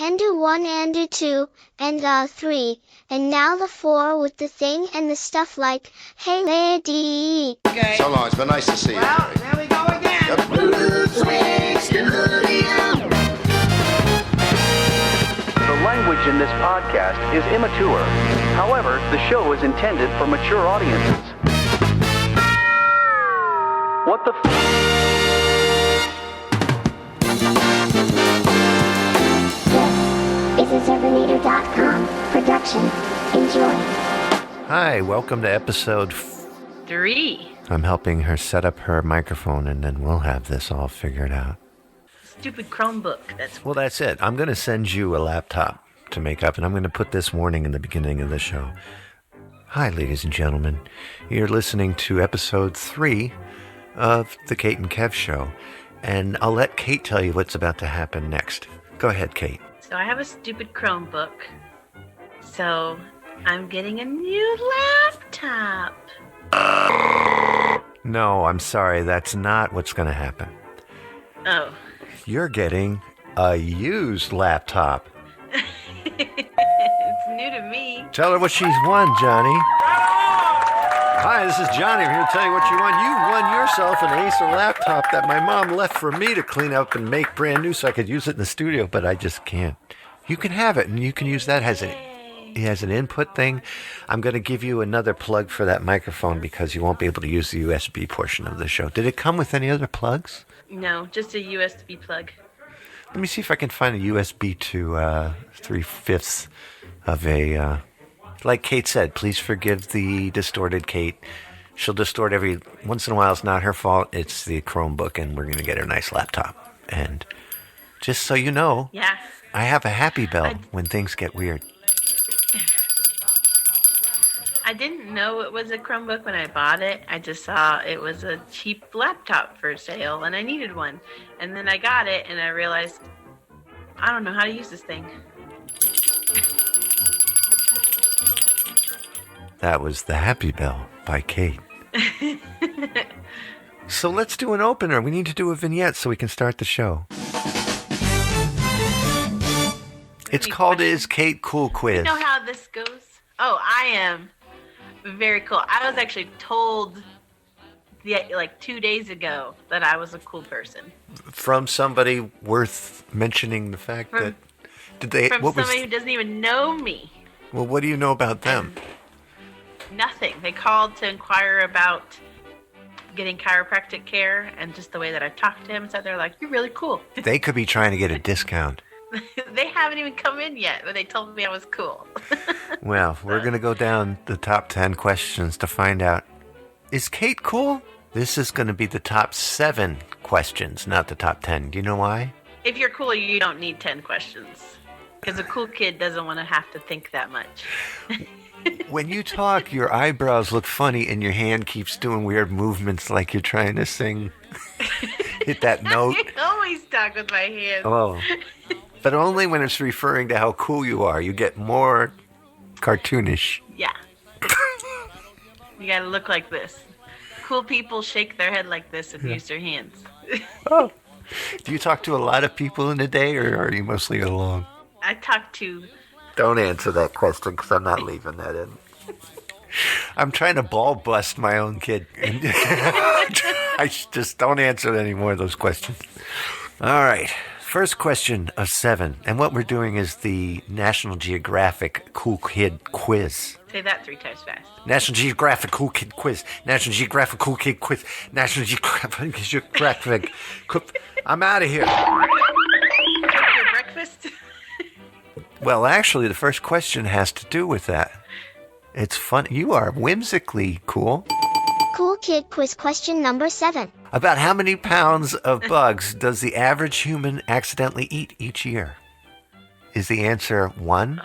and do 1 and do 2, and 3, and now the 4 with the thing and the stuff like, hey lady. Okay. So long, it's been nice to see you. Well, there we go again. The language in this podcast is immature. However, the show is intended for mature audiences. What the This is a ZerberNader.com production. Enjoy. Hi, welcome to episode 3. I'm helping her set up her microphone, and then we'll have this all figured out. Stupid Chromebook. That's it. I'm going to send you a laptop to make up, and I'm going to put this warning in the beginning of the show. Hi, ladies and gentlemen. You're listening to episode 3 of the Cait and Kev show, and I'll let Cait tell you what's about to happen next. Go ahead, Cait. So I have a stupid Chromebook. So I'm getting a new laptop. No, I'm sorry. That's not what's going to happen. Oh. You're getting a used laptop. It's new to me. Tell her what she's won, Johnny. Hi, this is Johnny. I'm here to tell you what you won. You won yourself an Acer laptop that my mom left for me to clean up and make brand new so I could use it in the studio, but I just can't. You can have it, and you can use that. It has an input thing. I'm going to give you another plug for that microphone because you won't be able to use the USB portion of the show. Did it come with any other plugs? No, just a USB plug. Let me see if I can find a USB to 3/5 of a... like Cait said, please forgive the distorted Cait. She'll distort every once in a while. It's not her fault. It's the Chromebook, and we're going to get her a nice laptop. And just so you know, Yeah. I have a happy bell when things get weird. I didn't know it was a Chromebook when I bought it. I just saw it was a cheap laptop for sale, and I needed one. And then I got it, and I realized, I don't know how to use this thing. That was The Happy Bell by Cait. So let's do an opener. We need to do a vignette so we can start the show. It's called Is Cait Cool Quiz. You know how this goes? Oh, I am very cool. I was actually told 2 days ago that I was a cool person. From somebody worth mentioning the fact that... Somebody who doesn't even know me. Well, what do you know about them? Nothing. They called to inquire about getting chiropractic care and just the way that I talked to him. So they're like, you're really cool. They could be trying to get a discount. They haven't even come in yet, but they told me I was cool. Well, we're going to go down the top 10 questions to find out, is Cait cool? This is going to be the top 7 questions, not the top 10. Do you know why? If you're cool, you don't need 10 questions. Because a cool kid doesn't want to have to think that much. When you talk, your eyebrows look funny and your hand keeps doing weird movements like you're trying to sing. Hit that note. I always talk with my hands. Oh. But only when it's referring to how cool you are. You get more cartoonish. Yeah. You gotta look like this. Cool people shake their head like this and use their hands. Oh. Do you talk to a lot of people in a day, or are you mostly alone? I talk to... Don't answer that question, because I'm not leaving that in. I'm trying to ball bust my own kid. I just don't answer any more of those questions. All right. First question of 7. And what we're doing is the National Geographic Cool Kid Quiz. Say that 3 times fast. National Geographic Cool Kid Quiz. National Geographic Cool Kid Quiz. National Geographic... I'm out of here. Your breakfast? Well, actually, the first question has to do with that. It's fun. You are whimsically cool. Cool Kid Quiz question number 7. About how many pounds of bugs does the average human accidentally eat each year? Is the answer 1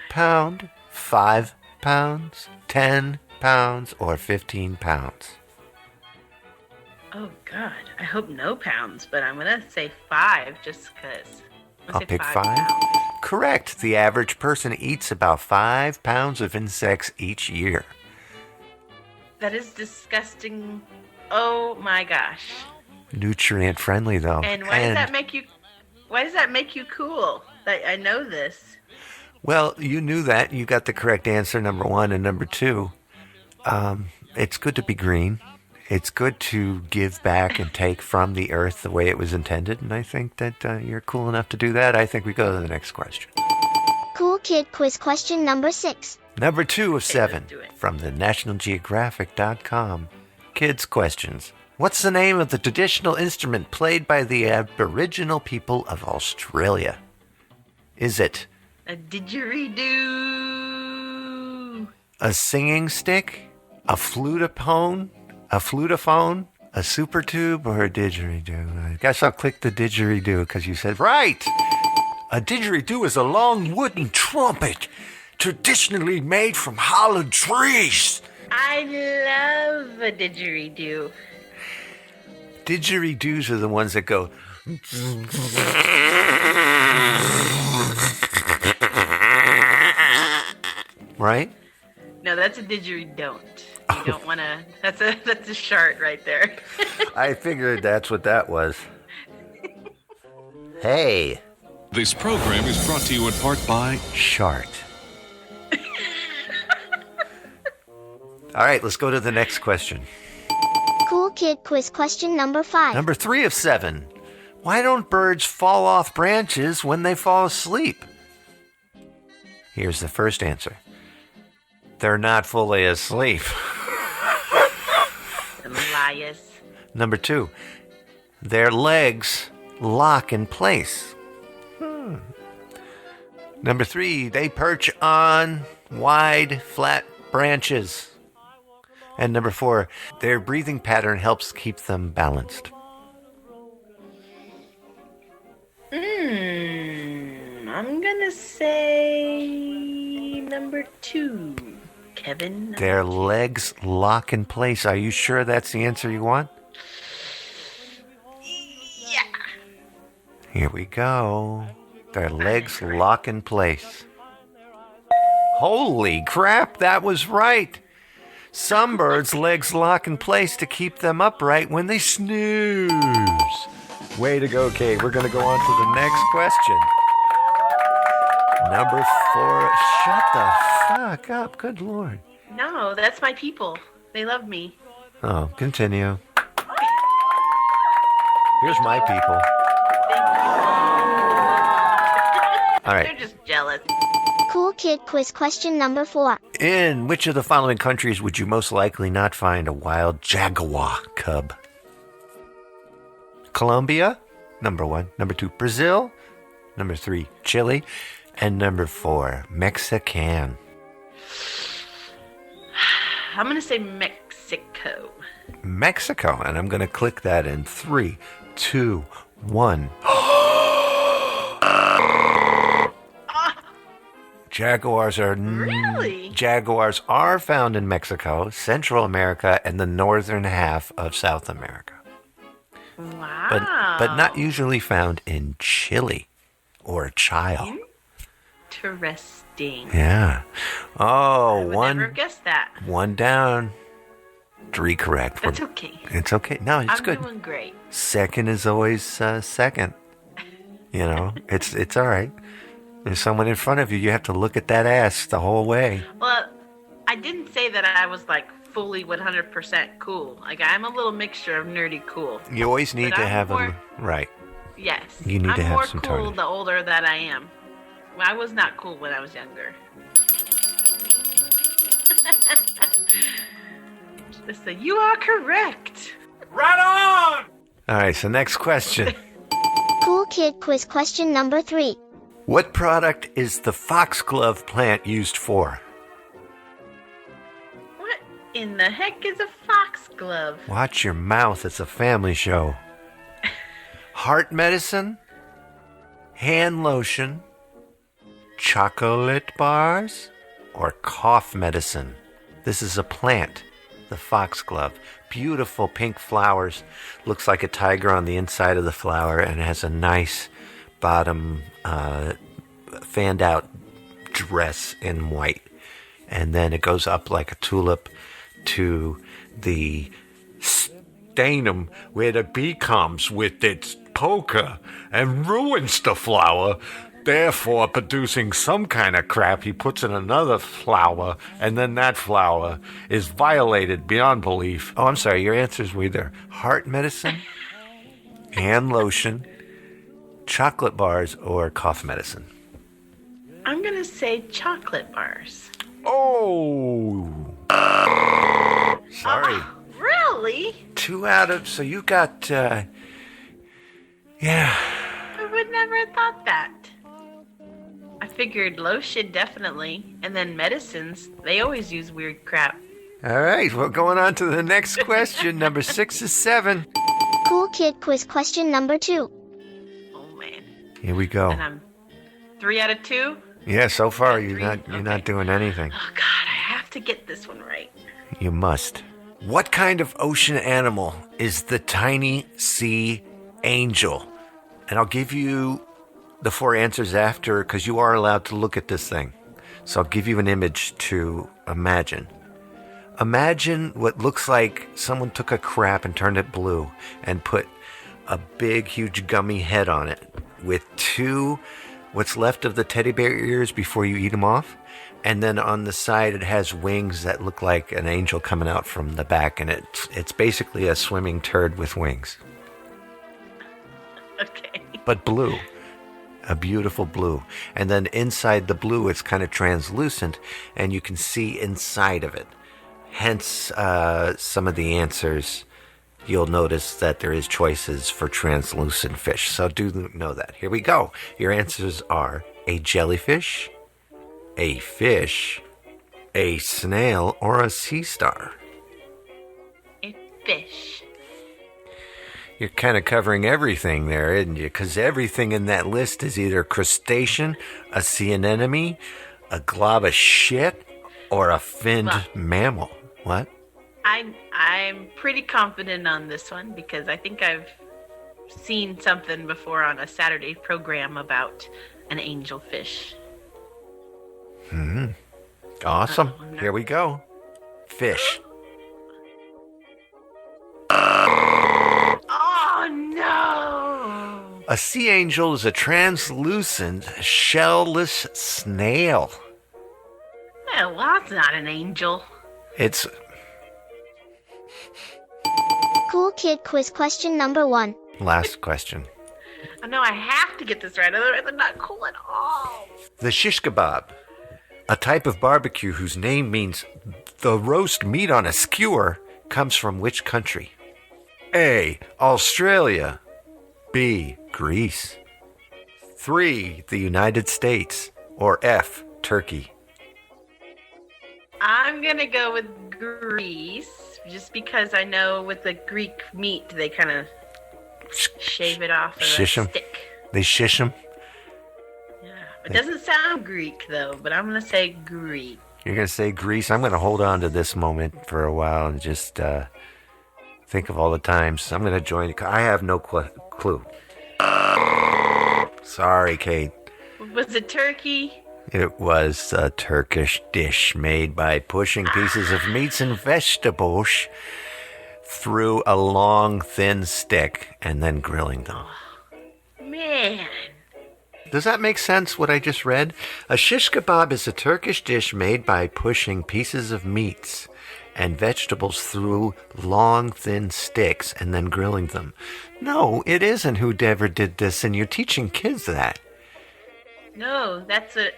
pound, 5 pounds, 10 pounds, or 15 pounds? Oh, God. I hope no pounds, but I'm going to say 5 just because. I'll pick 5. Correct. The average person eats about 5 pounds of insects each year. That is disgusting. Oh, my gosh. Nutrient friendly, though. And why does that make you Why does that make you cool? I know this. Well, you knew that. You got the correct answer, number one. And number two, it's good to be green. It's good to give back and take from the earth the way it was intended. And I think that you're cool enough to do that. I think we go to the next question. Cool Kid Quiz question number 6. Number 2 of 7 let's do it. from the nationalgeographic.com. Kids questions. What's the name of the traditional instrument played by the Aboriginal people of Australia? Is it A didgeridoo. a singing stick, a flutophone, a super tube, or a didgeridoo? I guess I'll click the didgeridoo because you said right. A didgeridoo is a long wooden trumpet traditionally made from hollow trees. I love a didgeridoo. Didgeridoos are the ones that go. Right? No, that's a didgeridoo. You don't want to. That's a shart right there. I figured that's what that was. Hey, This program is brought to you in part by shart. All right, let's go to the next question. Cool Kid Quiz question number 5. Number 3 of 7. Why don't birds fall off branches when they fall asleep? Here's the first answer. They're not fully asleep. Elias. Number 2. Their legs lock in place. Number 3. They perch on wide, flat branches. And number 4. Their breathing pattern helps keep them balanced. I'm gonna say number 2, Kevin. Their legs lock in place. Are you sure that's the answer you want? Yeah. Here we go. Their legs lock in place. Holy crap, that was right. Some birds' legs lock in place to keep them upright when they snooze. Way to go, Cait. We're going to go on to the next question. Number 4. Shut the fuck up. Good Lord. No, that's my people. They love me. Oh, continue. Here's my people. All right. They're just jealous. Cool Kid Quiz question number 4. In which of the following countries would you most likely not find a wild jaguar cub? Colombia, number 1. Number 2, Brazil. Number 3, Chile. And number 4, Mexican. I'm gonna say Mexico. Mexico. And I'm going to click that in 3, 2, 1. Jaguars are Really? Jaguars are found in Mexico, Central America, and the northern half of South America. Wow. But not usually found in Chile or Chile. Interesting. Yeah. Oh, I would never have guessed that. 1 down. 3 correct. That's okay. It's okay. No, it's I'm good. doing great. Second is always second. You know, it's all right. There's someone in front of you. You have to look at that ass the whole way. Well, I didn't say that I was like fully 100% cool. Like I'm a little mixture of nerdy cool. You always need But to I'm have more- right. Yes. You need I'm to have more some cool target. the older that I am. Well, I was not cool when I was younger. Just say, you are correct. Right on! All right, so next question. Cool Kid Quiz question number 3. What product is the foxglove plant used for? What in the heck is a foxglove? Watch your mouth. It's a family show. Heart medicine? Hand lotion? Chocolate bars? Or cough medicine? This is a plant, the foxglove. Beautiful pink flowers. Looks like a tiger on the inside of the flower and has a nice bottom fanned out dress in white. And then it goes up like a tulip to the sternum where the bee comes with its poker and ruins the flower, therefore producing some kind of crap he puts in another flower, and then that flower is violated beyond belief. Oh, I'm sorry, your answers were either heart medicine, hand lotion, chocolate bars, or cough medicine. I'm going to say chocolate bars. Oh! Sorry. Really? 2 out of... So you got, yeah. I would never have thought that. I figured lotion, definitely. And then medicines. They always use weird crap. All right, well, going on to the next question. Number 6 is 7. Cool Kid Quiz question number 2. Oh, man. Here we go. And I'm 3 out of 2? Yeah, so far you're Okay. not doing anything. Oh, God, I have to get this one right. You must. What kind of ocean animal is the tiny sea angel? And I'll give you the 4 answers after, because you are allowed to look at this thing. So I'll give you an image to imagine. Imagine what looks like someone took a crap and turned it blue and put a big, huge gummy head on it with 2 what's left of the teddy bear ears before you eat them off. And then on the side, it has wings that look like an angel coming out from the back. And it's basically a swimming turd with wings. Okay. But blue. A beautiful blue. And then inside the blue, it's kind of translucent. And you can see inside of it. Hence, some of the answers, you'll notice that there is choices for translucent fish. So do know that. Here we go. Your answers are a jellyfish, a fish, a snail, or a sea star. A fish. You're kind of covering everything there, isn't you? Because everything in that list is either crustacean, a sea anemone, a glob of shit, or a finned mammal. What? I'm pretty confident on this one because I think I've seen something before on a Saturday program about an angelfish. Awesome. Here we go. Fish. Oh, no! A sea angel is a translucent, shellless snail. Well, that's not an angel. It's... Cool Kid Quiz question number 1. Last question. I know I have to get this right, otherwise I'm not cool at all. The shish kebab, a type of barbecue whose name means the roast meat on a skewer, comes from which country? A. Australia. B. Greece. 3. The United States. Or F. Turkey. I'm going to go with Greece, just because I know with the Greek meat, they kind of shave it off of Shish a 'em. stick. They shish them. Yeah, it doesn't sound Greek, though, but I'm going to say Greek. You're going to say Greece. I'm going to hold on to this moment for a while and just think of all the times. I'm going to join. I have no clue. Sorry, Kate. Was it turkey? It was a Turkish dish made by pushing pieces of meats and vegetables through a long, thin stick and then grilling them. Man. Does that make sense, what I just read? A shish kebab is a Turkish dish made by pushing pieces of meats and vegetables through long, thin sticks and then grilling them. No, it isn't whoever did this, and you're teaching kids that. No, that's a...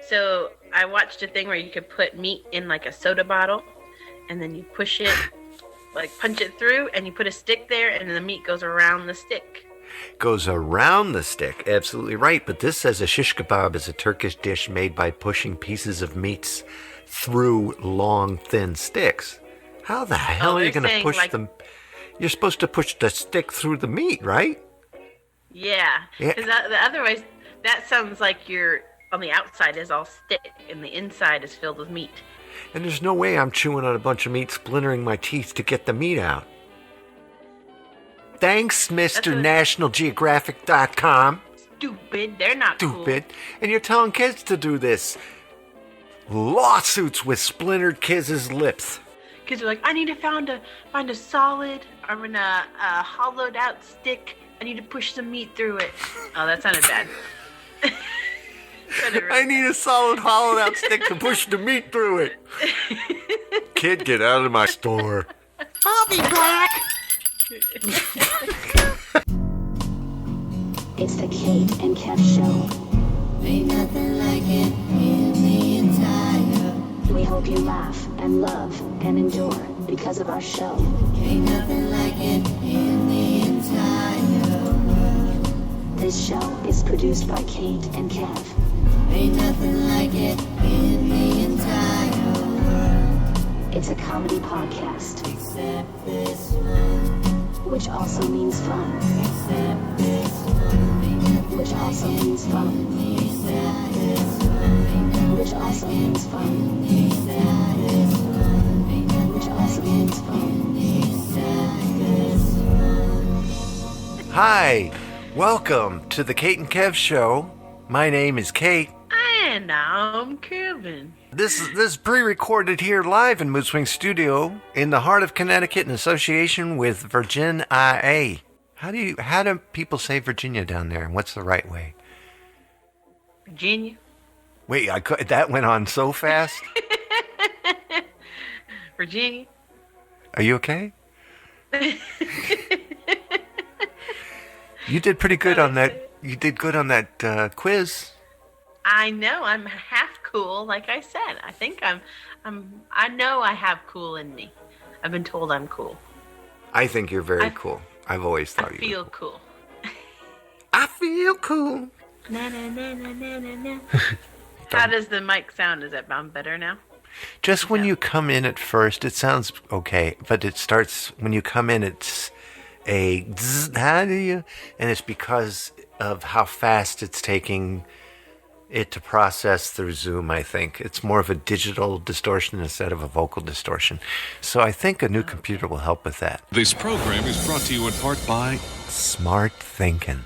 So I watched a thing where you could put meat in like a soda bottle, and then you push it, like punch it through, and you put a stick there, and then the meat goes around the stick. Goes around the stick, absolutely right. But this says a shish kebab is a Turkish dish made by pushing pieces of meats through long, thin sticks. How the hell are you going to push them? You're supposed to push the stick through the meat, right? Yeah, because otherwise that sounds like you're on the outside is all stick, and the inside is filled with meat. And there's no way I'm chewing on a bunch of meat, splintering my teeth to get the meat out. Thanks, Mr. NationalGeographic.com. Stupid, they're not Stupid. And you're telling kids to do this. Lawsuits with splintered kids' lips. Because they're like, I need to find a solid, hollowed out stick I need to push some meat through it. Oh, that sounded bad. I need a solid hollowed out stick to push the meat through it. Kid, get out of my store. I'll be back. It's the Cait and Kev Show. Ain't nothing like it in the entire. We hope you laugh and love and endure because of our show. Ain't nothing like it in the entire world. This show is produced by Cait and Kev. Ain't nothing like it in the entire world. It's a comedy podcast, Except this one. which also means fun. Except this one. Ain't nothing Which also means fun. except this one. Ain't nothing Which also means fun. except this one. Ain't nothing Which also means fun. except this one. Hi, welcome to the Cait and Kev Show. My name is Cait. And I'm Kevin. This is pre-recorded here live in Mood Swing Studio in the heart of Connecticut in association with Virginia. How do people say Virginia down there, and what's the right way? Virginia. Wait, that went on so fast. Virginia. Are you okay? You did pretty good on that. You did good on that quiz. I know I'm half cool, like I said. I think I know I have cool in me. I've been told I'm cool. I think you're very cool. I've always thought I you feel were cool. I feel cool. Na, na, na, na, na, na, na. How does the mic sound? Is it better now? Just when you come in at first, it sounds okay, but it starts when you come in. It's a zzz, how do you? And it's because of how fast it's taking it to process through Zoom. I think it's more of a digital distortion instead of a vocal distortion. So I think a new computer will help with that. This program is brought to you in part by Smart thinking.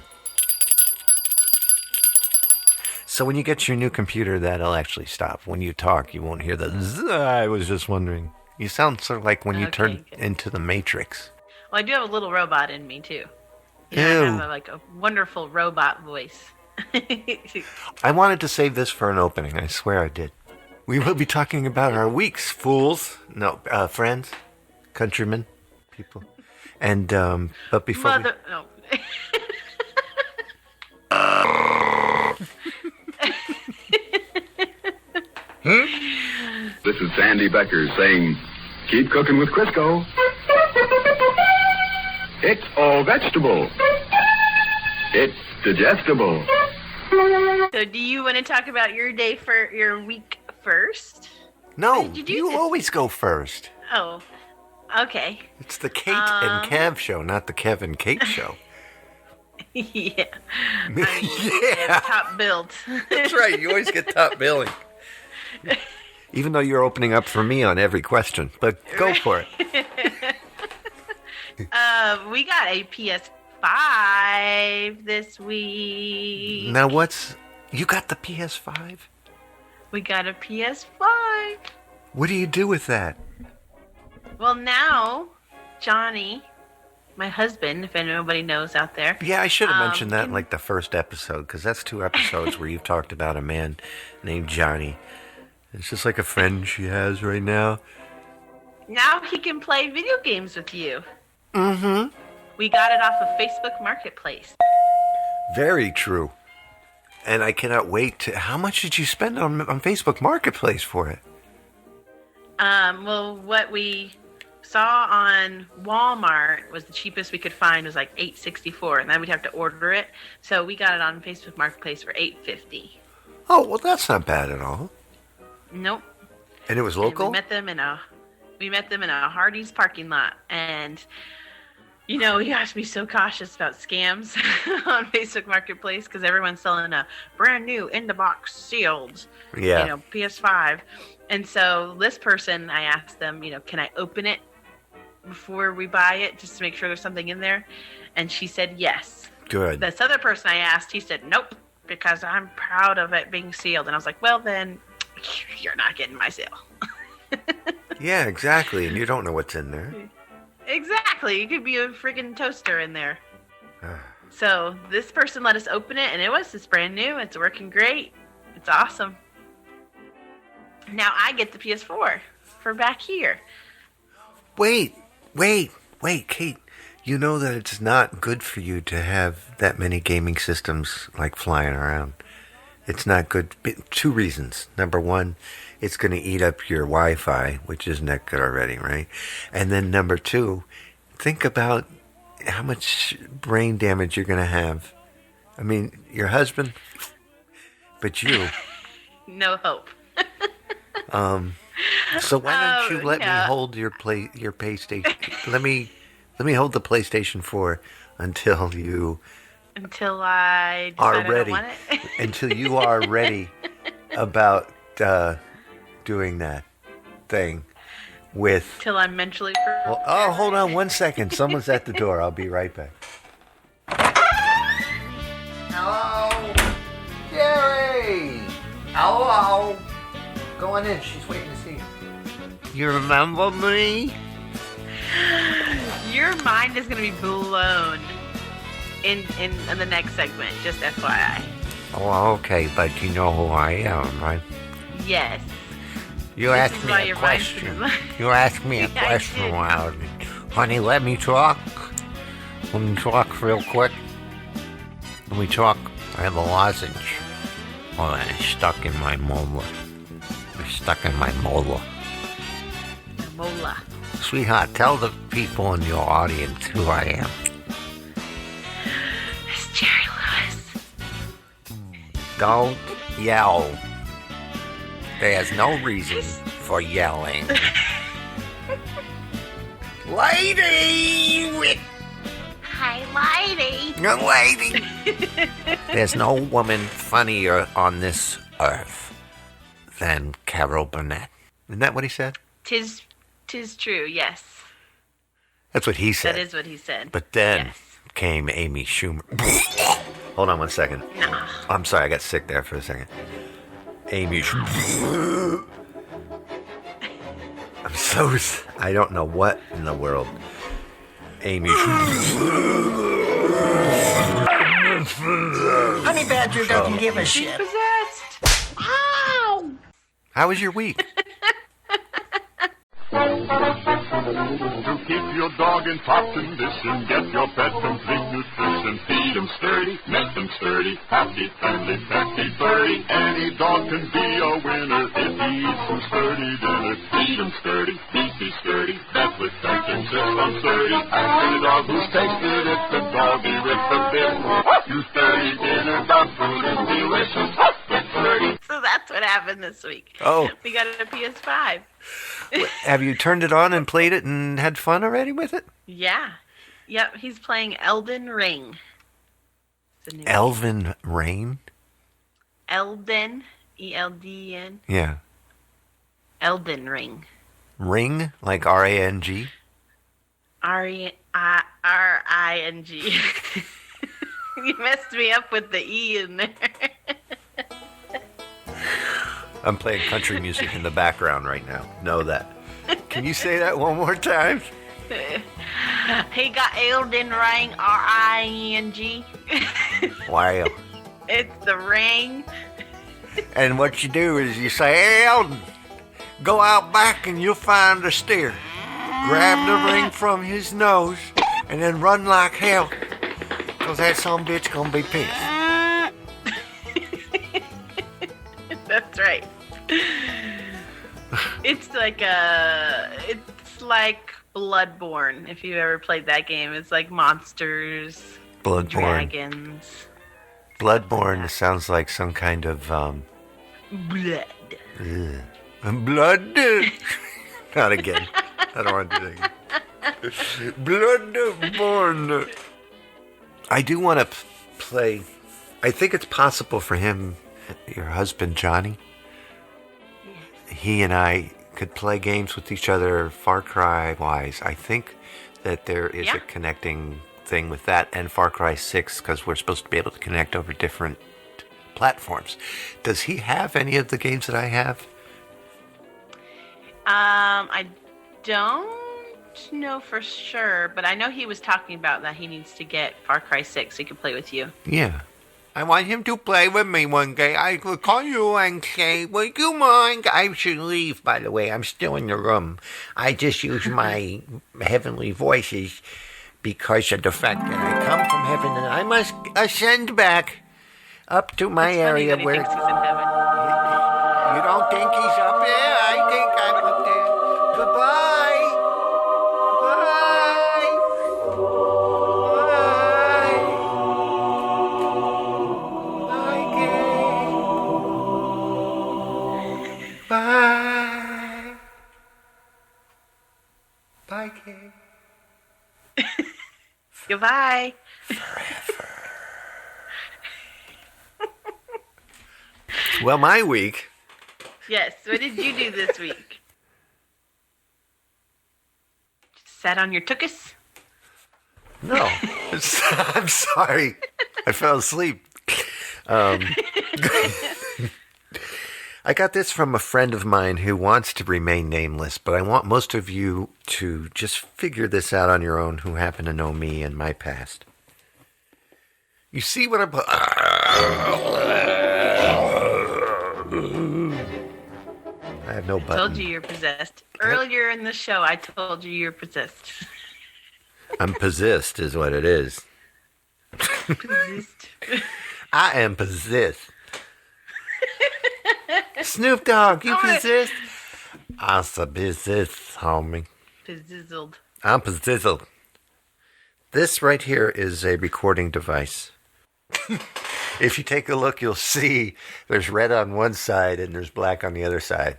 So when you get your new computer, that'll actually stop. When you talk, you won't hear the zzz. I was just wondering. You sound sort of like when you turn good. into the Matrix. Well, I do have a little robot in me too. I Ew. have a wonderful robot voice. I wanted to save this for an opening. I swear I did. We will be talking about our weeks, fools. No, friends, countrymen, people. And, but before Mother. Oh. This is Sandy Becker saying, keep cooking with Crisco. It's all vegetable. It's digestible. So, do you want to talk about your day for your week first? No, Did you always go first. Oh, okay. It's the Cait and Kev show, not the Kev and Cait show. Yeah. Yeah. Top billed. That's right. You always get top billing. Even though you're opening up for me on every question, but go for it. We got a PS5 this week. Now you got the PS5? We got a PS5. What do you do with that? Well, now, Johnny, my husband, if anybody knows out there. Yeah, I should have mentioned that in like the first episode, because that's 2 episodes where you've talked about a man named Johnny. It's just like a friend she has right now. Now he can play video games with you. Mm-hmm. We got it off of Facebook Marketplace. Very true. And I cannot wait to... How much did you spend on Facebook Marketplace for it? Well, what we saw on Walmart was the cheapest we could find was like $8.64, and then we'd have to order it. So we got it on Facebook Marketplace for $8.50. Oh, well, that's not bad at all. Nope. And it was And local? we met them in a Hardee's parking lot, and you know, you have to be so cautious about scams on Facebook Marketplace because everyone's selling a brand new in the box sealed, PS5. And so this person, I asked them, can I open it before we buy it just to make sure there's something in there? And she said yes. Good. This other person I asked, he said nope, because I'm proud of it being sealed. And I was like, well, then you're not getting my sale. Yeah, exactly. And you don't know what's in there. Exactly. It could be a friggin' toaster in there. So this person let us open it, and it's brand new. It's working great. It's awesome. Now I get the PS4 for back here. Wait, Kate. You know that it's not good for you to have that many gaming systems like flying around. It's not good. 2 reasons. Number 1, it's going to eat up your Wi-Fi, which isn't that good already, right? And then number 2, think about how much brain damage you're going to have. I mean, your husband, but you. No hope. So why don't you let me hold your PlayStation? Let me hold the PlayStation 4 until I are decide ready. I don't want it. Until you are ready about doing that thing with. Till I'm mentally prepared. Well, oh, hold on 1 second. Someone's at the door. I'll be right back. Hello, Jerry. Hello. Go on in. She's waiting to see you. You remember me? Your mind is going to be blown in the next segment, just FYI. Oh, okay, but you know who I am, right? Yes. You asked me a question. You asked me a question, wow. Honey, let me talk. Let me talk real quick. Let me talk. I have a lozenge. Oh, it's stuck in my molar. It's stuck in my molar. Mola. Sweetheart, tell the people in your audience who I am. It's Jerry Lewis. Don't yell. There's no reason for yelling. Lady! Hi, lady. Lady! There's no woman funnier on this earth than Carol Burnett. Isn't that what he said? Tis true, yes. That's what he said. That is what he said. But then yes. came Amy Schumer. Hold on 1 second. No. I'm sorry, I got sick there for a second. Amy Schumer. I don't know what in the world. Amy Honey Badger doesn't give a shit. Possessed. Ow! How was your week? To keep your dog in top condition, get your pet complete nutrition. Feed 'em sturdy, make 'em sturdy, happy, friendly, fatty, birdie. Any dog can be a winner if he eats some sturdy dinner. Feed 'em sturdy, be sturdy, that's what Frank insists on sturdy. Ask any dog who's tasted it, the doggy with the bit. You sturdy dinner, dog food is delicious. Get sturdy. So that's what happened this week. Oh. We got a PS5. Have you turned it on and played it and had fun already with it? Yeah. Yep, he's playing Elden Ring. Elven Rain? Elden, E-L-D-N. Yeah. Elden Ring. Ring, like R-A-N-G? R-I-N-G. You messed me up with the E in there. I'm playing country music in the background right now. Know that. Can you say that one more time? He got Elden Ring, R-I-N-G. Wow. It's the ring. And what you do is you say, hey, Elden, go out back and you'll find a steer. Grab the ring from his nose and then run like hell. Because that son bitch gonna be pissed. That's right. It's like Bloodborne, if you ever played that game. It's like monsters, Bloodborne. dragons. Bloodborne sounds like some kind of Blood. Blood. Not again. I don't want to do that again. Bloodborne. I do want to play. I think it's possible for him, your husband Johnny. He and I could play games with each other, Far Cry wise. I think that there is a connecting thing with that and Far Cry 6 because we're supposed to be able to connect over different platforms. Does he have any of the games that I have? I don't know for sure, but I know he was talking about that he needs to get Far Cry 6 so he can play with you. Yeah. I want him to play with me one day. I will call you and say, would you mind? I should leave, by the way. I'm still in the room. I just use my heavenly voices because of the fact that I come from heaven and I must ascend back up to my area where... Thinks he's in heaven. You don't think he's up there? I think I'm up there. Goodbye. Bye. Bye, Kate. Goodbye. Forever. Well, my week. Yes, what did you do this week? Just sat on your tuchus? No. I'm sorry. I fell asleep. I got this from a friend of mine who wants to remain nameless, but I want most of you to just figure this out on your own who happen to know me and my past. You see what I'm... I have no button. I told you you're possessed. Earlier in the show, I told you you're possessed. I'm possessed is what it is. Possessed. I am possessed. Snoop Dogg, you possessed? I'm so possessed, homie. Pizzizzled. I'm possessed. This right here is a recording device. If you take a look, you'll see there's red on one side and there's black on the other side.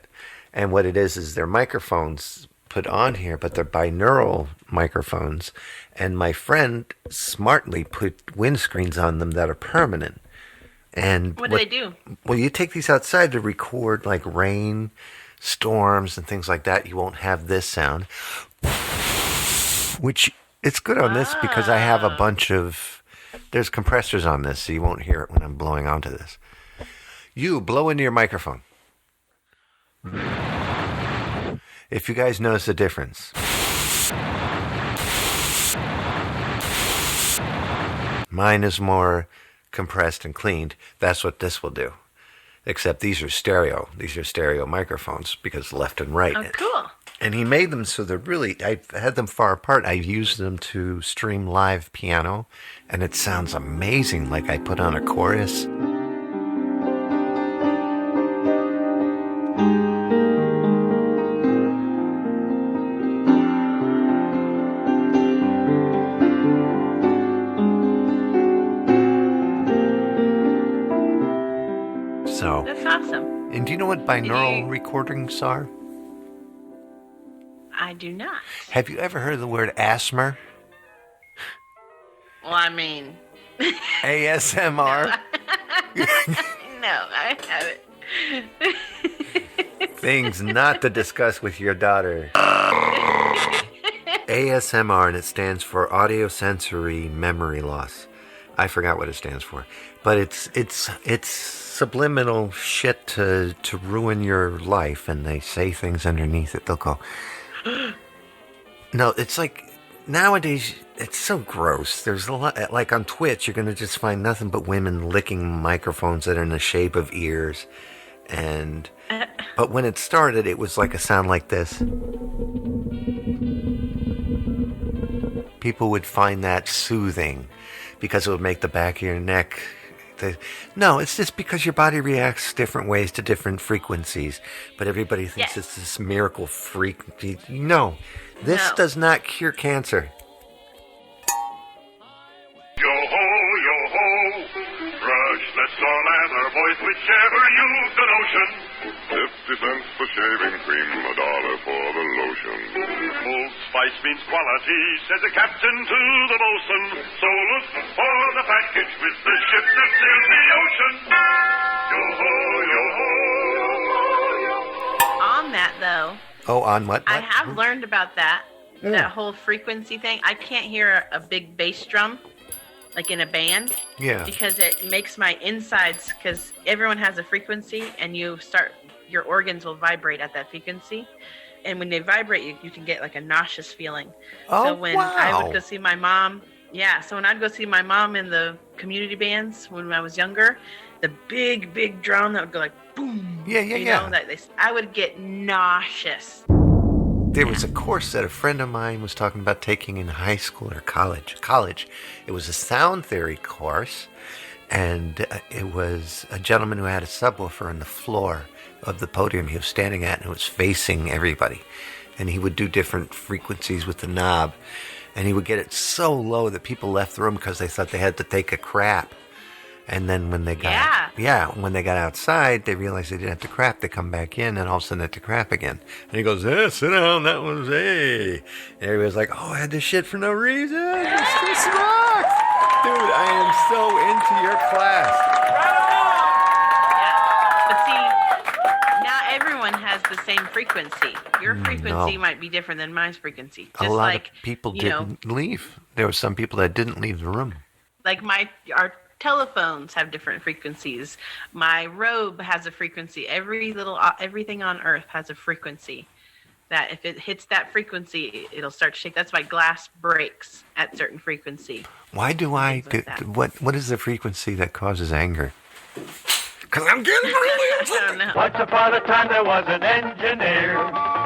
And what it is they're microphones put on here, but they're binaural microphones. And my friend smartly put windscreens on them that are permanent. And what do they do? Well, you take these outside to record like rain, storms, and things like that. You won't have this sound. Which it's good on this because I have a bunch of... There's compressors on this, so you won't hear it when I'm blowing onto this. You blow into your microphone. If you guys notice the difference. Mine is more compressed and cleaned. That's what this will do. Except these are stereo. These are stereo microphones because left and right. Oh, cool. And he made them so they're really, I've had them far apart. I've used them to stream live piano, and it sounds amazing, like I put on a chorus. So that's awesome. And do you know what binaural recordings are? I do not. Have you ever heard of the word ASMR? Well, I mean... ASMR? No, I haven't. Things not to discuss with your daughter. ASMR, and it stands for audio sensory memory loss. I forgot what it stands for. But it's subliminal shit to ruin your life, and they say things underneath it. They'll go... No, it's like nowadays it's so gross. There's a lot, like on Twitch, you're going to just find nothing but women licking microphones that are in the shape of ears. And but when it started, it was like a sound like this. People would find that soothing because it would make the back of your neck. No, it's just because your body reacts different ways to different frequencies. But everybody thinks it's this miracle freak. No, this does not cure cancer. Yo-ho, yo-ho, brushless or lather, boys, whichever use the notion. 50 cents for shaving cream, $1 for the lotion. Old Spice means quality, says the captain to the bosun. So look for the package with the ship that sails the ocean. Yo-ho, yo-ho, yo-ho. On that, though. Oh, on what? I have learned about that. That whole frequency thing. I can't hear a big bass drum, like in a band. Yeah. Because it makes my insides, because everyone has a frequency, and your organs will vibrate at that frequency. and when they vibrate, you can get like a nauseous feeling. Oh, so when wow. I would go see my mom, so when I'd go see my mom in the community bands when I was younger, the big drum that would go like boom. Yeah. I would get nauseous. There was a course that a friend of mine was talking about taking in high school or college. It was a sound theory course, and it was a gentleman who had a subwoofer on the floor of the podium he was standing at, and it was facing everybody. And he would do different frequencies with the knob, and he would get it so low that people left the room because they thought they had to take a crap. And then when they got when they got outside, they realized they didn't have to crap. They come back in, and all of a sudden they have to crap again. And he goes, sit down. That was And everybody's like, oh, I had this shit for no reason. This rocks. Dude, I am so into your class. Yeah. But see, not everyone has the same frequency. Your frequency might be different than my frequency. Just a lot of people didn't leave. There were some people that didn't leave the room. Like our telephones have different frequencies. My robe has a frequency. Everything on Earth has a frequency. That if it hits that frequency, it'll start to shake. That's why glass breaks at certain frequency. Why do I? What is the frequency that causes anger? Because I'm getting really upset. I don't know. Once upon a time there was an engineer.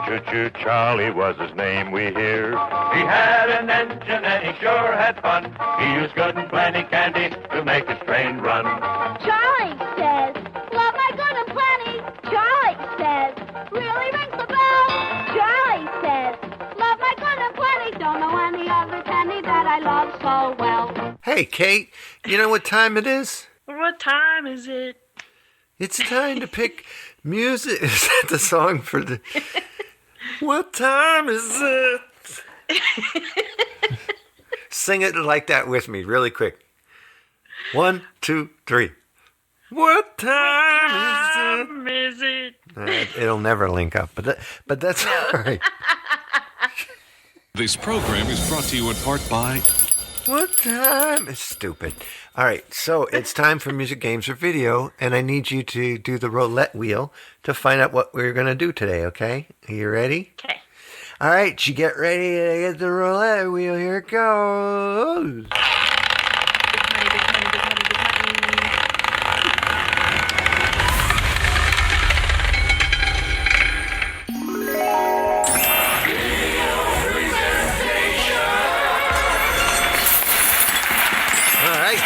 Choo-choo Charlie was his name, we hear. He had an engine and he sure had fun. He used good and plenty candy to make his train run. Charlie says, love my good and plenty. Charlie says, really rings the bell. Charlie says, love my good and plenty. Don't know any other candy that I love so well. Hey, Kate, you know what time it is? What time is it? It's time to pick music. Is that the song for the... What time is it? Sing it like that with me, really quick. 1, 2, 3. What time is it? It'll never link up, but that's all right. This program is brought to you in part by... What time? It's stupid. All right, so it's time for music, games, or video, and I need you to do the roulette wheel to find out what we're going to do today, okay? Are you ready? Okay. All right, you get ready to get the roulette wheel. Here it goes.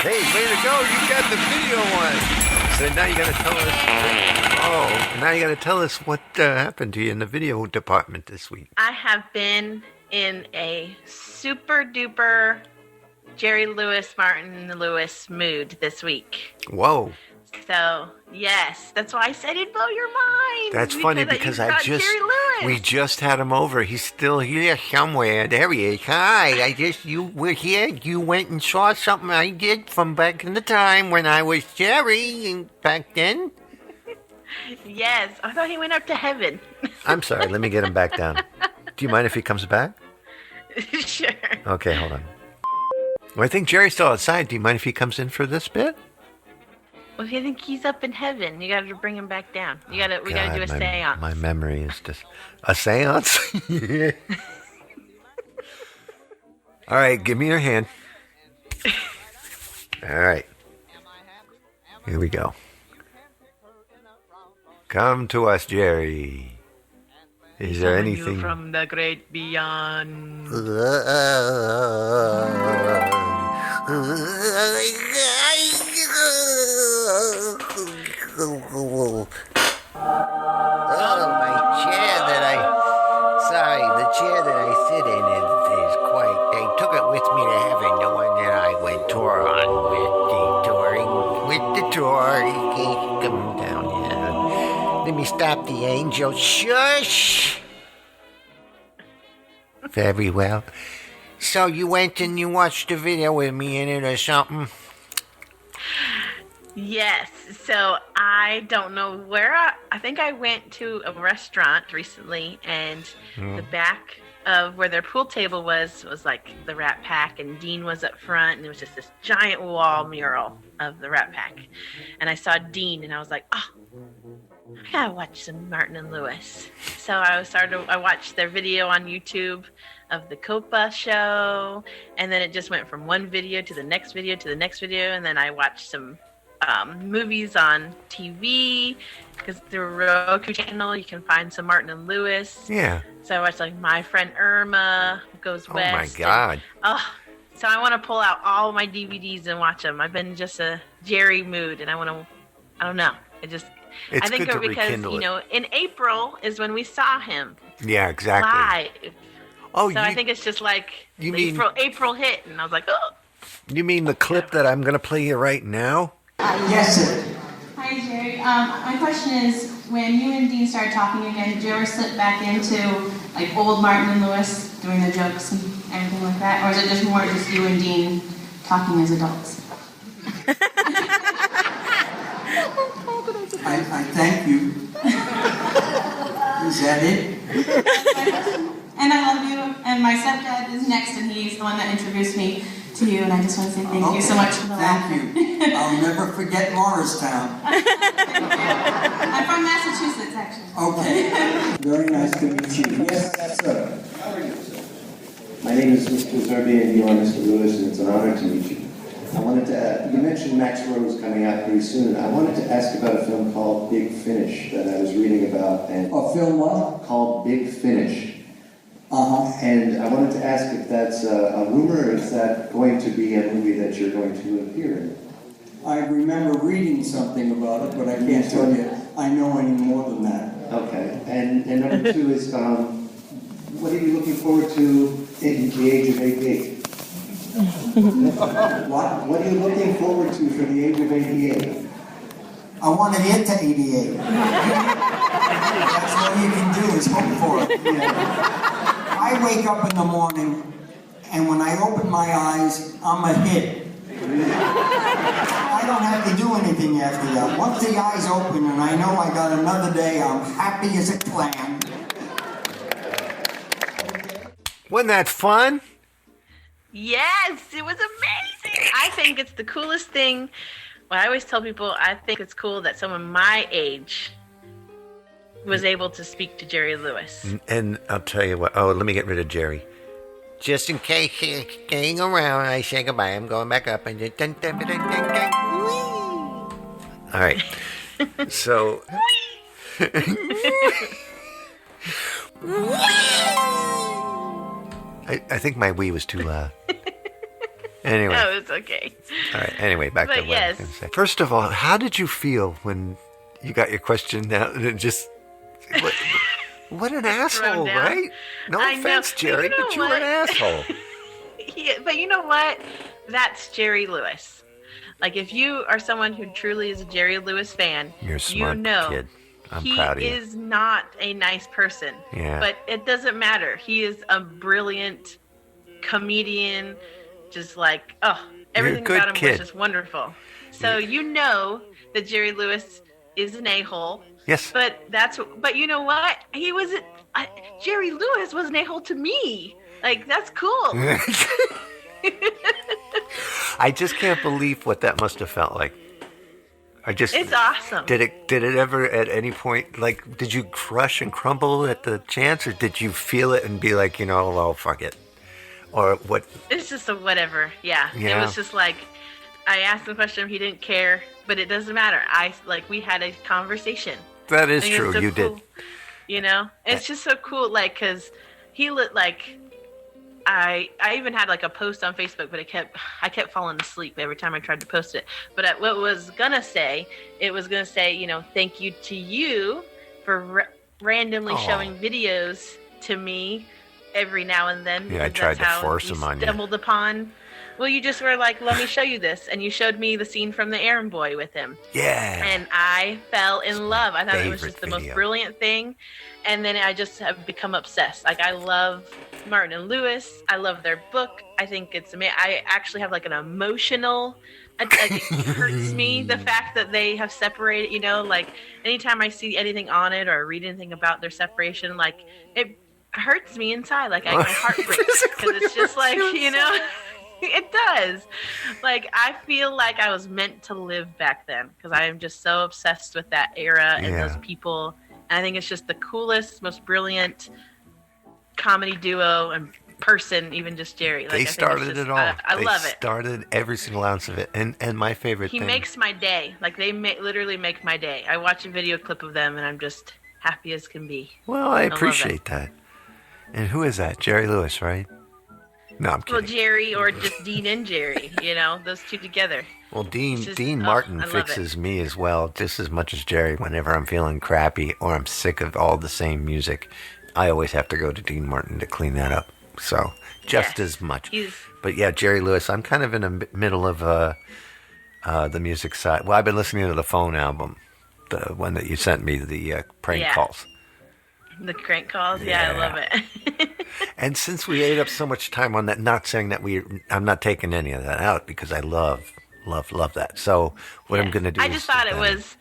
Hey, way to go. You got the video one. So now you got to tell us. Now you got to tell us what happened to you in the video department this week. I have been in a super duper Jerry Martin Lewis mood this week. Whoa. So, yes, that's why I said it'd blow your mind. That's funny because we just had him over. He's still here somewhere. There he is. Hi, you were here. You went and saw something I did from back in the time when I was Jerry back then. Yes, I thought he went up to heaven. I'm sorry. Let me get him back down. Do you mind if he comes back? Sure. Okay, hold on. Well, I think Jerry's still outside. Do you mind if he comes in for this bit? Well, if you think he's up in heaven, you got to bring him back down. We got to do a seance. My memory is just a seance. Yeah. All right, give me your hand. All right. Here we go. Come to us, Jerry. Is there anything from the great beyond? the chair that I sit in is quite... They took it with me to heaven, the one that I went tour on with the tour. Come down here. Let me stop the angel. Shush! Very well. So you went and you watched the video with me in it or something? Yes. So I don't know where. I think I went to a restaurant recently, and the back of where their pool table was like the Rat Pack, and Dean was up front, and there was just this giant wall mural of the Rat Pack. And I saw Dean, and I was like, oh, I gotta watch some Martin and Lewis. So I watched their video on YouTube of the Copa show, and then it just went from one video to the next video to the next video, and then I watched some movies on TV, because the Roku channel you can find some Martin and Lewis. Yeah. So I watched like My Friend Irma Goes West. Oh my God. So I want to pull out all my DVDs and watch them. I've been in just a Jerry mood, and I don't know. I think good to because, rekindle it. in April is when we saw him. Yeah, exactly. Live. Oh, so I think it's just like April hit, and I was like, oh. You mean the clip that I'm going to play you right now? Yes, sir. Hi, Jerry. My question is, when you and Dean started talking again, did you ever slip back into like old Martin and Lewis doing the jokes and everything like that, or is it just more just you and Dean talking as adults? I thank you. Is that it? And I love you. And my stepdad is next, and he's the one that introduced me to you. And I just want to say thank you so much for the laugh. Thank you. I'll never forget Morristown. I'm from Massachusetts, actually. Okay. Very nice to meet you. Yes, sir. How are you, sir? My name is Mr. Zerby, and you are Mr. Lewis, and it's an honor to meet you. I wanted to, you mentioned Max Rose coming out pretty soon. I wanted to ask about a film called Big Finish that I was reading about. And a film what? Called Big Finish. Uh-huh. And I wanted to ask if that's a rumor, or is that going to be a movie that you're going to appear in? I remember reading something about it, but I can't tell you I know any more than that. Okay. And number two is, what are you looking forward to in the age of 88? What are you looking forward to for the age of 88? I want to get to 88. That's all you can do is hope for it. Yeah. I wake up in the morning, and when I open my eyes, I'm a hit. I don't have to do anything after that. Once the eyes open and I know I got another day, I'm happy as a clam. Wasn't that fun? Yes, it was amazing. I think it's the coolest thing. Well, I always tell people I think it's cool that someone my age was able to speak to Jerry Lewis. And I'll tell you what. Oh, let me get rid of Jerry. Just in case he's staying around, I say goodbye. I'm going back up. And all right. So. I think my wee was too loud. Anyway. No, it's okay. All right. Anyway, back to what I was going to say. First of all, how did you feel when you got your question down and just... What an asshole, right? No offense, Jerry, but you were an asshole. Yeah, but you know what? That's Jerry Lewis. Like, if you are someone who truly is a Jerry Lewis fan, you're a smart kid. I'm proud of you. He is not a nice person. Yeah. But it doesn't matter. He is a brilliant comedian. Just like, everything about him was just wonderful. So you know that Jerry Lewis is an a-hole. Yes. But you know what? Jerry Lewis was an a-hole to me. Like, that's cool. I just can't believe what that must have felt like. It's awesome. Did it ever at any point, like, did you crush and crumble at the chance, or did you feel it and be like, well, fuck it? Or what? It's just a whatever. Yeah. It was just like, I asked the question, he didn't care, but it doesn't matter. We had a conversation. That is true. So you cool. did. It's just so cool. Like, cause he looked like, I even had like a post on Facebook, but I kept falling asleep every time I tried to post it. But what it was gonna say, thank you to you for randomly showing videos to me every now and then. Yeah, I tried to force them on you. Stumbled upon. Well, you just were like, let me show you this. And you showed me the scene from The Errand Boy with him. Yeah. And I fell in love. I thought it was just the most brilliant thing. And then I just have become obsessed. Like, I love Martin and Lewis. I love their book. I think it's amazing. I actually have like an emotional... It hurts me, the fact that they have separated, like anytime I see anything on it or read anything about their separation, like it hurts me inside. Like my heart breaks because it's just like, It does. Like, I feel like I was meant to live back then because I am just so obsessed with that era and those people. And I think it's just the coolest, most brilliant comedy duo and person, even just Jerry. Like, They started it all. I love it. They started every single ounce of it. And my favorite He thing. makes my day. Like, they literally make my day. I watch a video clip of them and I'm just happy as can be. Well, I appreciate that. And who is that? Jerry Lewis, right? No, I'm kidding. Well, Jerry or just Dean and Jerry, those two together. Well, Dean Martin fixes me as well, just as much as Jerry. Whenever I'm feeling crappy or I'm sick of all the same music, I always have to go to Dean Martin to clean that up. So, just as much. But yeah, Jerry Lewis, I'm kind of in the middle of the music side. Well, I've been listening to the Phone album, the one that you sent me, the prank calls. The crank calls, I love it. And since we ate up so much time on that, not saying that I'm not taking any of that out because I love that. So what I'm going to do I just thought it was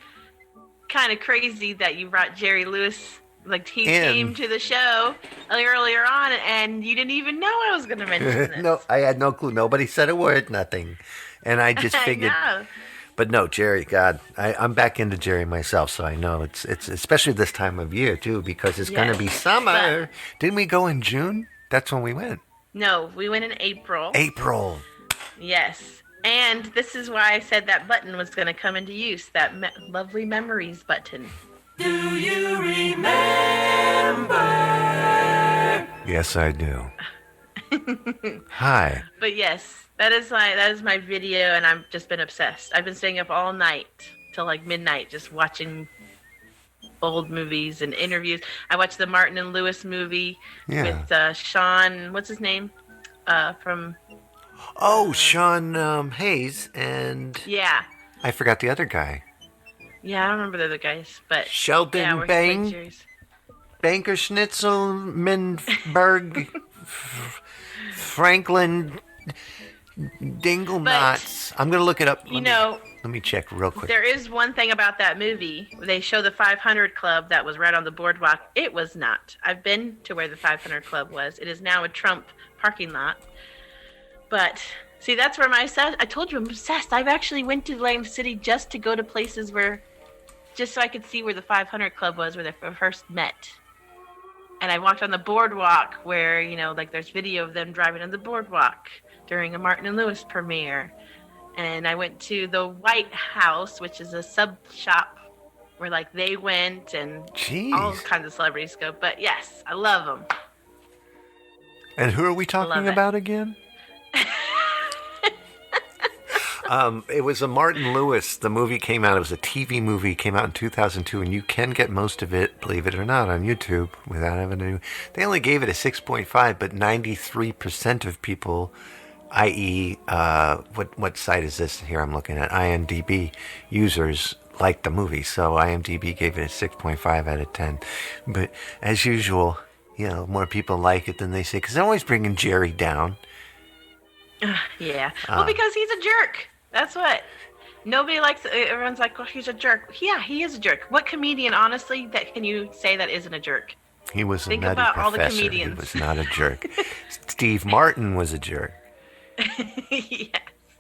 kind of crazy that you brought Jerry Lewis, like he came to the show earlier on and you didn't even know I was going to mention this. No, I had no clue. Nobody said a word, nothing. And I just figured... I know. But no, Jerry, God, I'm back into Jerry myself, so I know it's especially this time of year, too, because it's going to be summer. Didn't we go in June? That's when we went. No, we went in April. April. Yes. And this is why I said that button was going to come into use, that lovely memories button. Do you remember? Yes, I do. Hi. But yes. That is my video, and I've just been obsessed. I've been staying up all night till like midnight, just watching old movies and interviews. I watched the Martin and Lewis movie with Sean. What's his name? From. Sean Hayes and. Yeah. I forgot the other guy. Yeah, I don't remember the other guys, but. Sheldon Banker Schnitzel Minberg Franklin. Dingle knots. I'm going to look it up. Let me check real quick. There is one thing about that movie. They show the 500 Club that was right on the boardwalk. It was not. I've been to where the 500 Club was. It is now a Trump parking lot. But, see, that's where I told you I'm obsessed. I've actually went to Atlantic City just to go to places just so I could see where the 500 Club was, where they first met. And I walked on the boardwalk where, there's video of them driving on the boardwalk during a Martin and Lewis premiere. And I went to the White House, which is a sub shop where they went and all kinds of celebrities go. But yes, I love them. And who are we talking about again? It was a Martin Lewis. The movie came out. It was a TV movie. Came out in 2002, and you can get most of it, believe it or not, on YouTube without having to. They only gave it a 6.5, but 93% of people, i.e., what site is this here? I'm looking at IMDb users liked the movie, so IMDb gave it a 6.5 out of 10. But as usual, more people like it than they say because they're always bringing Jerry down. Yeah. Well, because he's a jerk. That's what. Nobody likes. Everyone's like, "Oh, he's a jerk." Yeah, he is a jerk. What comedian, honestly, that can you say that isn't a jerk? He was Think a nutty about professor. all the comedians. He was not a jerk. Steve Martin was a jerk. Yes.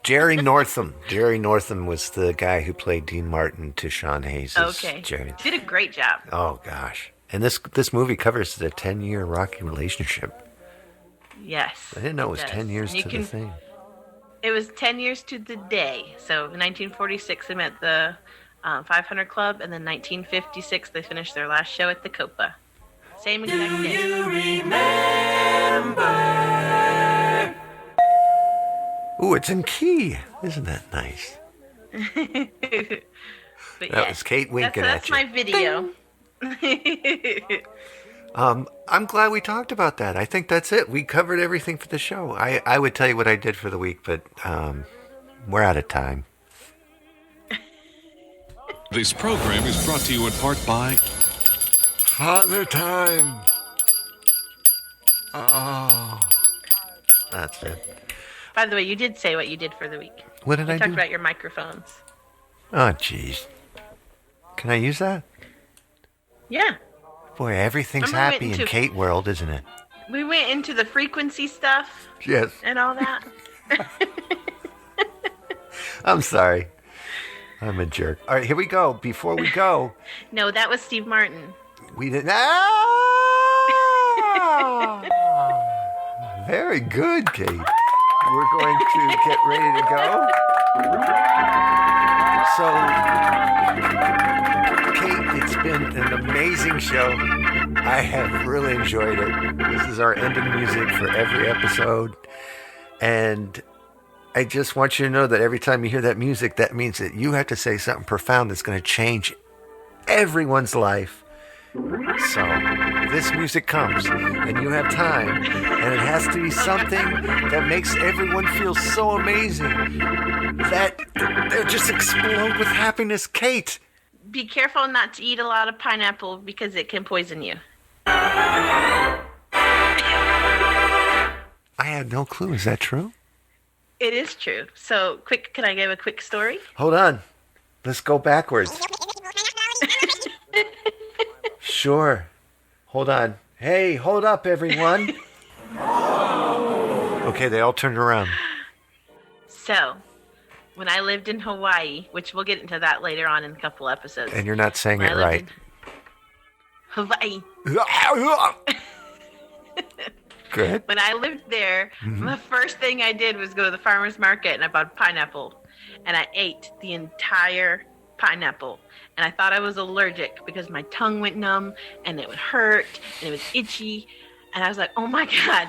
Jerry Northam. Jerry Northam was the guy who played Dean Martin to Sean Hayes. Okay. Jerry. Did a great job. Oh gosh. And this movie covers the 10-year rocky relationship. Yes. I didn't know it was 10 years to the thing. It was 10 years to the day. So in 1946, they met the 500 Club, and then 1956, they finished their last show at the Copa. Same exact day. Do you remember? Ooh, it's in key. Isn't that nice? But that was Kate winking that's at you. That's my video. I'm glad we talked about that. I think that's it. We covered everything for the show. I would tell you what I did for the week, but we're out of time. This program is brought to you in part by Father Time. Oh, that's it. By the way, you did say what you did for the week. What did I do? You talked about your microphones. Oh, jeez. Can I use that? Yeah. Boy, everything's Remember happy in Cait world, isn't it? We went into the frequency stuff. Yes. And all that. I'm sorry. I'm a jerk. All right, here we go. Before we go. No, that was Steve Martin. We didn't. Ah! Very good, Cait. We're going to get ready to go. So, Cait, it's been an amazing show. I have really enjoyed it. This is our ending music for every episode. And I just want you to know that every time you hear that music, that means that you have to say something profound that's going to change everyone's life. So, this music comes, and you have time, and it has to be something that makes everyone feel so amazing that they'll just explode with happiness. Cait! Be careful not to eat a lot of pineapple because it can poison you. I had no clue. Is that true? It is true. So, can I give a quick story? Hold on. Let's go backwards. Sure. Hold on. Hey, hold up, everyone. Okay, they all turned around. So, when I lived in Hawaii, which we'll get into that later on in a couple episodes. And you're not saying it right. Hawaii. Good. When I lived there, the first thing I did was go to the farmer's market and I bought pineapple. And I ate the entire pineapple. And I thought I was allergic because my tongue went numb and it would hurt and it was itchy. And I was like, oh my God.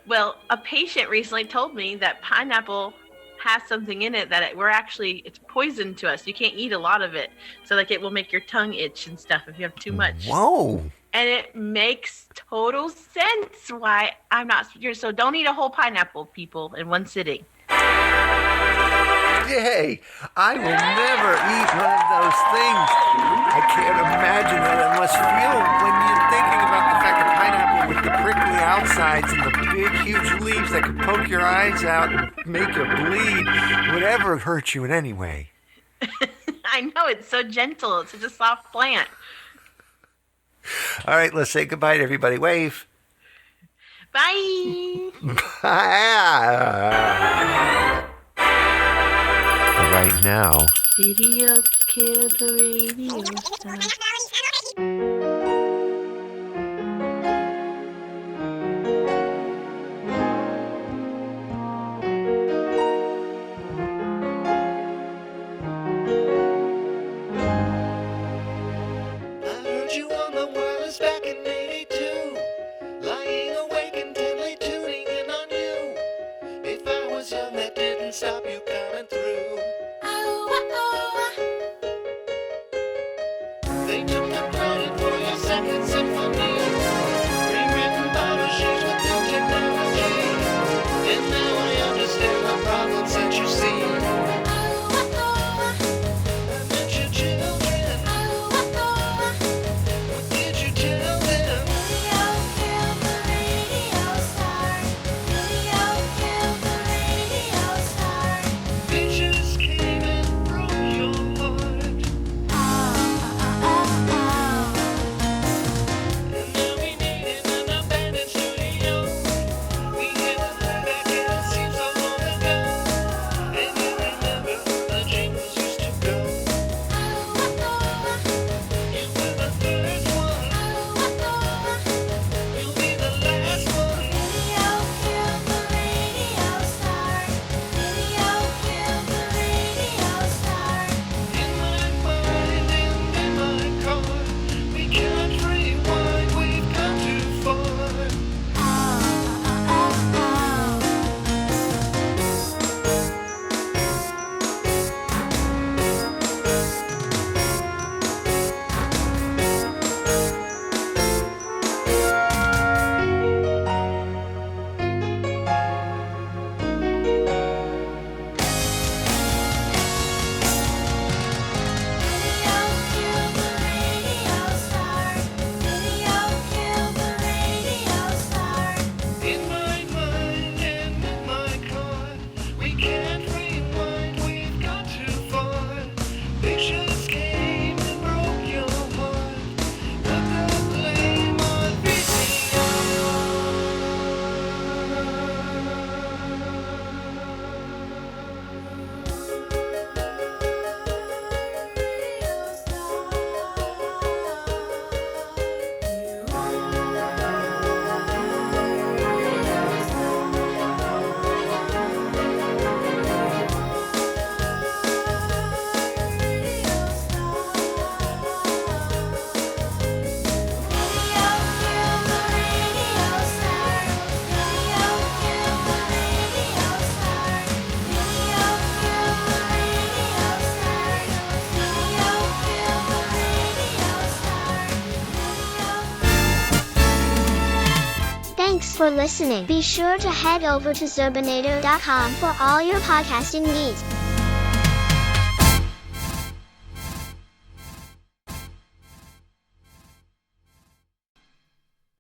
Well, a patient recently told me that pineapple has something in it that it's poison to us. You can't eat a lot of it. So like it will make your tongue itch and stuff if you have too much. Whoa. And it makes total sense why I'm not. So don't eat a whole pineapple, people, in one sitting. Yay! I will never eat one of those things. I can't imagine what it must feel when you're thinking about the fact that pineapple with the prickly outsides and the big, huge leaves that could poke your eyes out and make you bleed would ever hurt you in any way. I know, it's so gentle. It's such a soft plant. All right, let's say goodbye to everybody. Wave. Bye. Bye. Right now. Video kill the radio star. Stop you coming through. They took the credit for your second symphony, rewritten by machines with new technology. And now I understand the problems that you see. I met your children. What did you tell me? Thanks for listening. Be sure to head over to Zerbinator.com for all your podcasting needs.